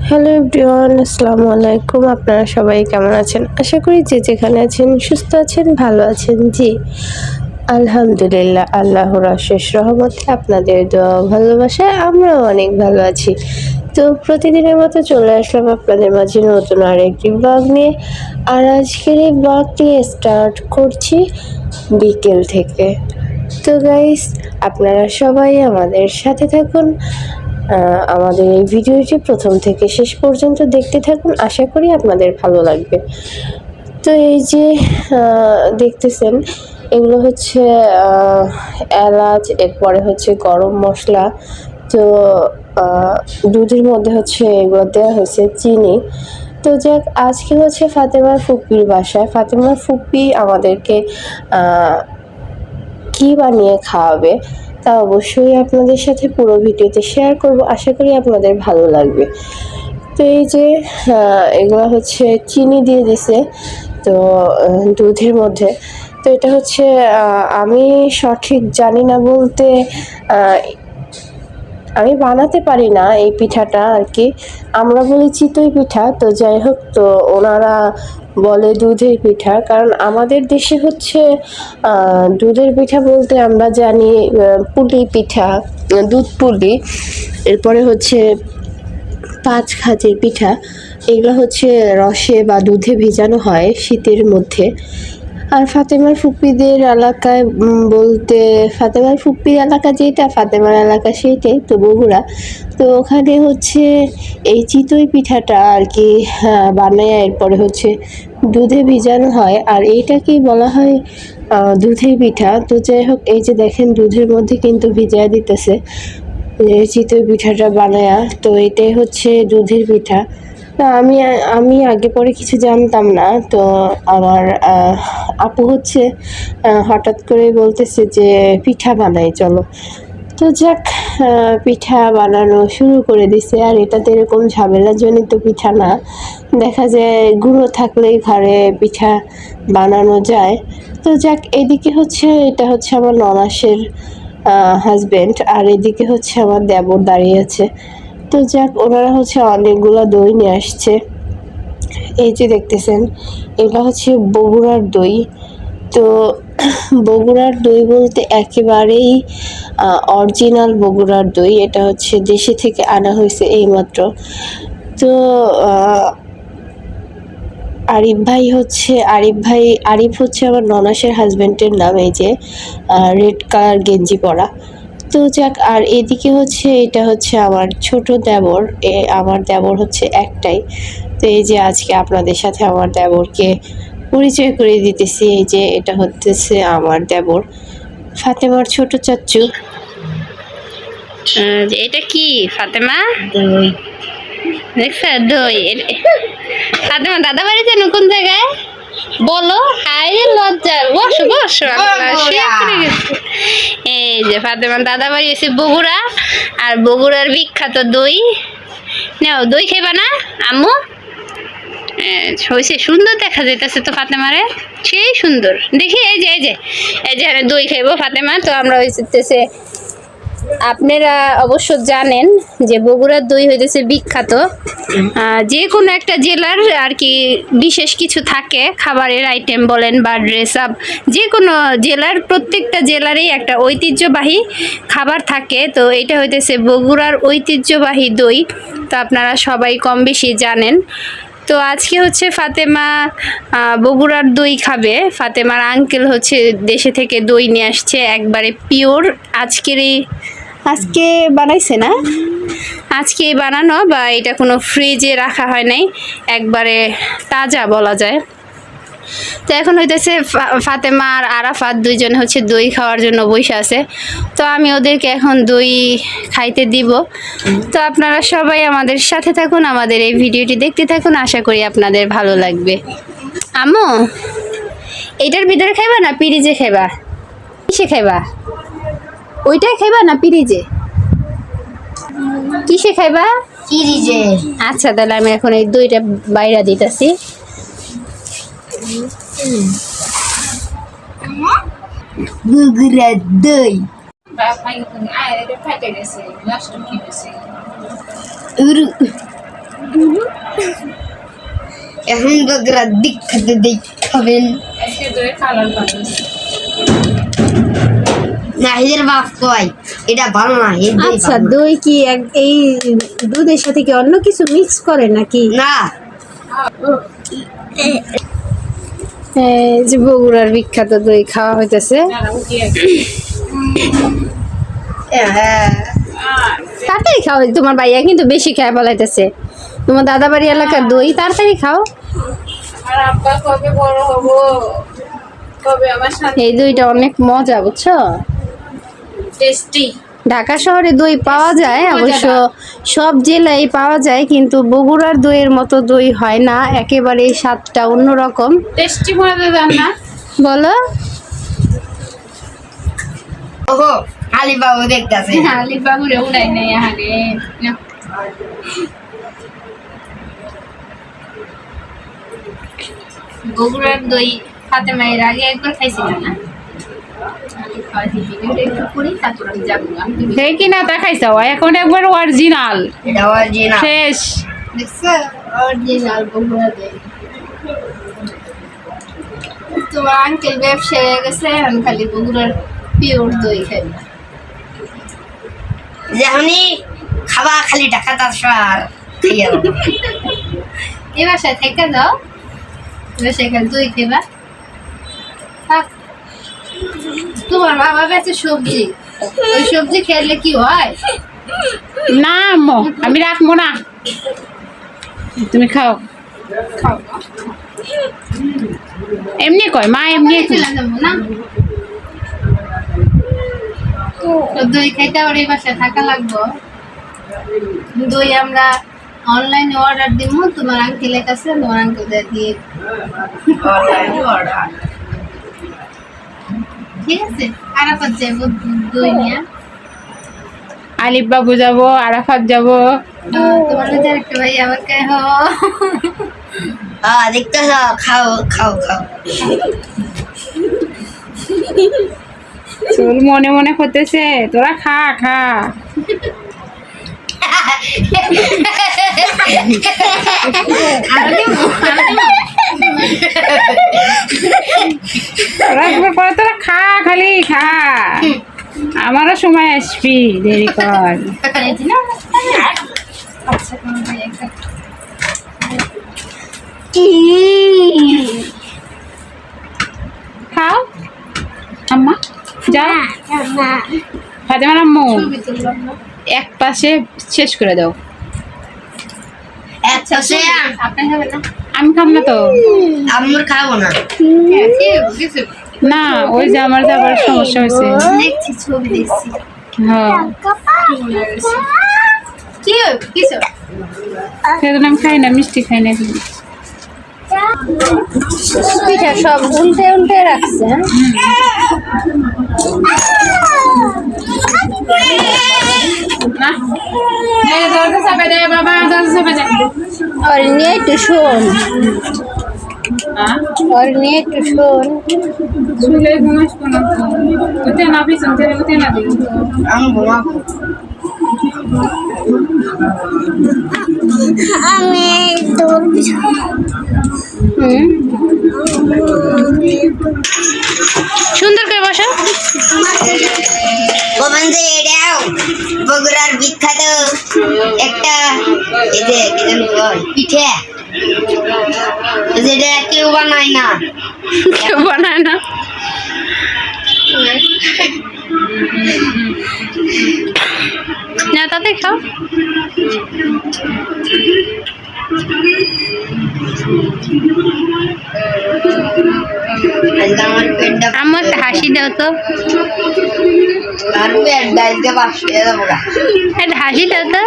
Hello everyone, আসসালামু আলাইকুম। আপনারা সবাই কেমন আছেন? আশা করি যে যেখানে আছেন সুস্থ আছেন, ভালো আছেন। জি আলহামদুলিল্লাহ, আল্লাহর অশেষ রহমতে আপনাদের দোয়া ভালোবাসায় আমরাও অনেক ভালো আছি। তো প্রতিদিনের মতো চলে আসলাম আপনাদের মাঝে নতুন আর একটি ব্লগ নিয়ে। আর আজকের এই ব্লগটি স্টার্ট করছি বিকেল থেকে। তো গাইস, আপনারা সবাই আমাদের সাথে থাকুন, আমাদের এই ভিডিওটি প্রথম থেকে শেষ পর্যন্ত দেখতে থাকুন। আশা করি আপনাদের ভালো লাগবে। তো এই যে দেখতেছেন, এগুলো হচ্ছে এলাচ, এরপরে হচ্ছে গরম মশলা। তো দুধের মধ্যে হচ্ছে এগুলো দেওয়া হয়েছে চিনি। তো যাক, আজকে হচ্ছে ফাতেমার ফুপির বাসায়। ফাতেমার ফুপি আমাদেরকে কি বানিয়ে খাওয়াবে তা অবশ্যই আপনাদের সাথে পুরো ভিডিওতে শেয়ার করব। আশা করি আপনাদের ভালো লাগবে। তো এই যে এগুলো হচ্ছে চিনি দিয়ে দিছে তো দুধের মধ্যে। তো এটা হচ্ছে আমি সঠিক জানি না বলতে, আমি বানাতে পারি না এই পিঠাটা আর কি। আমরা বলি চিতই পিঠা, তো যাই হোক, তো ওনারা বলে দুধের পিঠা। কারণ আমাদের দেশে হচ্ছে দুধের পিঠা বলতে আমরা জানি পুলি পিঠা, দুধ পুলি, এরপরে হচ্ছে পাঁচ খাজের পিঠা। এগুলো হচ্ছে রসে বা দুধে ভিজানো হয় শীতের মধ্যে। আর ফাতেমার ফুপ্পিদের এলাকায় বলতে, ফাতেমার ফুপ্পির এলাকা যেটা, ফাতেমার এলাকা সেইটাই, তো বগুড়া। তো ওখানে হচ্ছে এই চিতই পিঠাটা আর কি বানায়, এরপরে হচ্ছে দুধে ভিজানো হয়, আর এইটাকেই বলা হয় দুধের পিঠা। তো যাই হোক, এই যে দেখেন দুধের মধ্যে কিন্তু ভিজায় দিতেছে চিতই পিঠাটা বানায়া। তো এটাই হচ্ছে দুধের পিঠা। না, আমি আগে পরে কিছু জানতাম না। তো আমার আপু হচ্ছে হঠাৎ করে বলতেছে যে পিঠা বানাই চলো। তো যাক, পিঠা বানানো শুরু করে দিছে। আর এটাতে এরকম ঝামেলাজনিত পিঠা না, দেখা যায় গুঁড়ো থাকলেই ঘরে পিঠা বানানো যায়। তো যাক, এদিকে হচ্ছে এটা হচ্ছে আমার ননাসের হাজবেন্ড, আর এদিকে হচ্ছে আমার দেবর দাঁড়িয়ে আছে। তো যাক, ওনারা হচ্ছে অনেকগুলো দই নিয়ে আসছে। এই যে দেখতেছেন, এগুলো হচ্ছে বগুড়ার দই। তো বগুড়ার দই বলতে একেবারেই অরিজিনাল বগুড়ার দই। এটা হচ্ছে দেশে থেকে আনা হয়েছে এইমাত্র। তো আরিফ হচ্ছে আমার ননাসের হাজবেন্ডের নাম। এই যে রেড কালার গেঞ্জি পরা। তো যাক, আর এদিকে হচ্ছে এটা হচ্ছে আমার ছোট দেবর। আমার দেবর হচ্ছে একটাই। তো এই যে আজকে আপনাদের সাথে আমার দেবরকে পরিচয় করে দিতেছি। এই যে এটা হচ্ছে আমার দেবর, ফাতেমার ছোট চাচ্চু। এটা কি ফাতেমা? দই দেখছ? দই। ফাতেমা দাদা বাড়ি যেন কোন জায়গায় বলো? আরে লজ্জা, বসো বসো। এই যে ফাতেমা দাদা বাড়ি এসে বগুড়া, আর বগুড়ার বিখ্যাত দই। নাও, দই খেবা না আম্মু? হয়েছে, সুন্দর দেখা যাইতেছে তো ফাতেমারে, সেই সুন্দর দেখি। এই যে দই খাইবো ফাতেমা। তো আমরা হইতেছে, আপনারা অবশ্য জানেন যে বগুড়ার দই হইতেছে বিখ্যাত। যে কোনো একটা জেলার আর কি বিশেষ কিছু থাকে, খাবারের আইটেম বলেন বা ড্রেস আপ, যে কোনো জেলার, প্রত্যেকটা জেলারই একটা ঐতিহ্যবাহী খাবার থাকে। তো এটা হইতেছে বগুড়ার ঐতিহ্যবাহী দই। তো আপনারা সবাই কম বেশি জানেন। তো আজকে হচ্ছে ফাতেমা বগুড়ার দই খাবে। ফাতেমার আঙ্কেল হচ্ছে দেশে থেকে দই নিয়ে আসছে, একবারে পিওর। আজকে বানাইছে না, আজকে বানানো, বা এটা কোনো ফ্রিজে রাখা হয় নাই, একবারে তাজা বলা যায়। তো এখন হইতেছে ফাতেমা আর আরাফাত দুইজন হচ্ছে দই খাওয়ার জন্য বসে আছে। তো আমি ওদেরকে এখন দই খাইতে দিব। তো আপনারা সবাই আমাদের সাথে থাকুন, আমাদের এই ভিডিওটি দেখতে থাকুন। আশা করি আপনাদের ভালো লাগবে। আম্মু, এইটার ভিতরে খাইবা না পিরিজে খাইবা? কিসে খাইবা? ওইটাই খাইবা না পিরিজে? কিসে খাইবা? পিরিজে। আচ্ছা, তাহলে আমি এখন এই দইটা বাইরা দিতেছি। বগুড়ার দই। এখন বগুড়ার বিখ্যাত দই খাবেন। নাহিদের বাপ কয় এটা ভালো না। আচ্ছা, দই কি এই দুধের সাথে কি অন্য কিছু মিক্স করে নাকি? না, এই যে বগুড়ার বিখ্যাত দই খাওয়া হইতেছে। তাড়াতাড়ি খাও, তোমার ভাইয়া কিন্তু বেশি খেয়ে বলাইতেছে। তোমার দাদা বাড়ি এলাকার দই, তাড়াতাড়ি খাও। এই দইটা অনেক মজা, বুঝছো? টেস্টি। ঢাকা শহরে দই পাওয়া যায়, অবশ্য সব জেলায় পাওয়া যায়, কিন্তু বগুড়ার দইয়ের মতো দই হয় না, একেবারে স্বাদটা অন্যরকম। টেস্টি মজা দেন না বলো। ওহো আলিবাবু দেখতেছে। আলিবাবুরে উড়াই নেই আরে বগুড়ার দই ফাতেমা এর আগে একবার খাইছিলাম না? দেখি না তা খাইছো, এখন একবার অরিজিনাল এটা অরিজিনাল ফ্রেশ। দেখছো? অরিজিনাল বগুড়া দই। তোমার আঙ্কেল ব্যবসা হয়ে গেছে, আমি খালি বগুড়ার পিওর দই খাই। যেমনি খাবা খালি ঢাকা তার সার খাইয়া এই বাসায় থেকে যাও, সেখানে দই খেবা। থাক। তোমার বাবা বেঁচে সবজি, ওই সবজি খেলে কি হয়? না আম্মু, আমি রাখবো না, তুমি খাও। খাও। এমনি কয় মা, এমনি চলে যাবো না, তো দই খাইতে আবার এই বাসায় থাকা লাগবো। দই আমরা অনলাইনে অর্ডার দিব তোমার আঙ্কেলের কাছে, তোমার আঙ্কেল দিয়ে। ঠিক আছে, আরাফাত যাবো দই নিয়ে। আলিফ বাবু যাবো, আরাফাত যাবো। তোমার যে একটা ভাই আবার কে হো। দেখতেছ? খাও খাও খাও। চুল মনে মনে করতেছে, তোরা খা খা। তোরা খা, খালি খা, আমারও সময় আসবি, দেরি কর। খাও আম্মা, যা। ফাতেমার আম্মু এক পাশে শেষ করে দাও। আচ্ছা সে আপনি খাবেন না? আমি খাব না তো। আমি খাবো না। না, ওই যে আমার যাবার সমস্যা হয়েছে। দেখছি, ছবি দেখছি। হ্যাঁ, কি কিছু সেদিন আমি খাই না, মিষ্টি খাই না। পিঠা সব উল্টে উল্টে রাখছে। দরজা চাপে দে বাবা, দরজা চাপে দে। আর নিয়ে একটু শোন, আর নিয়ে একটু শোন। শুলে ঘুমাস কোনো, ওতে না পিছন থেকে ওতে না দিই। আমি ঘুমাবো। আমি সুন্দর করে বসো। গোবিন্দ এটাও বগুড়ার বিখ্যাত একটা পিঠে, যেটা কেউ বানায় না। কেউ বানায় না। না তাতে খাও। আমার পেটটা আমার একটা হাসি দাও তো, একটা হাসি দাও তো।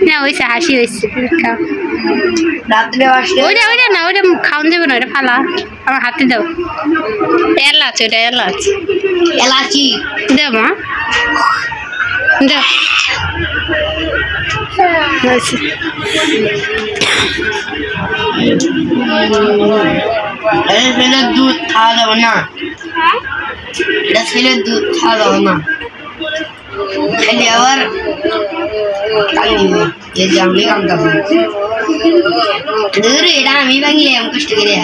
না ওইসে হাসি হয়েছে, খাও। রাত্রে ওইটা ওইটা না, ওইটা খাওয়ান যাবে না, ওইটা ফালা। আমার হাতে দাও। এলাচ, ওইটা এলাচ। এলাচি দাও মা, দাও। দুধ খাওয়া যাবে না। এটা ছেলের দুধ খাওয়া দাওয়া না খালি আবার কান্দিবে এই যে আমি কামতাম ধরো এটা আমি ভাঙলে আমি কষ্ট করে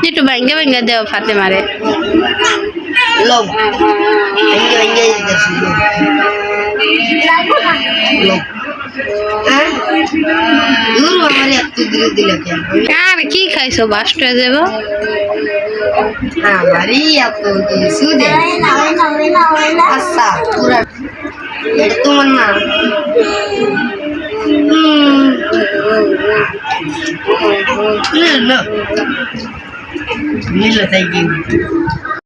একটু ভাঙ্গে ভাঙ্গে দেও ফাতে মারে লোক ভেঙে ভেঙে দিতেছি লোক হ্যাঁ দূর আমার এত দূরে দিলে কেন আর কি খাইছো বাস্ট হয়ে যাবো আমারই এত কিছু দে আচ্ছা পুরা এটা তোমার না নিল থ্যাংক ইউ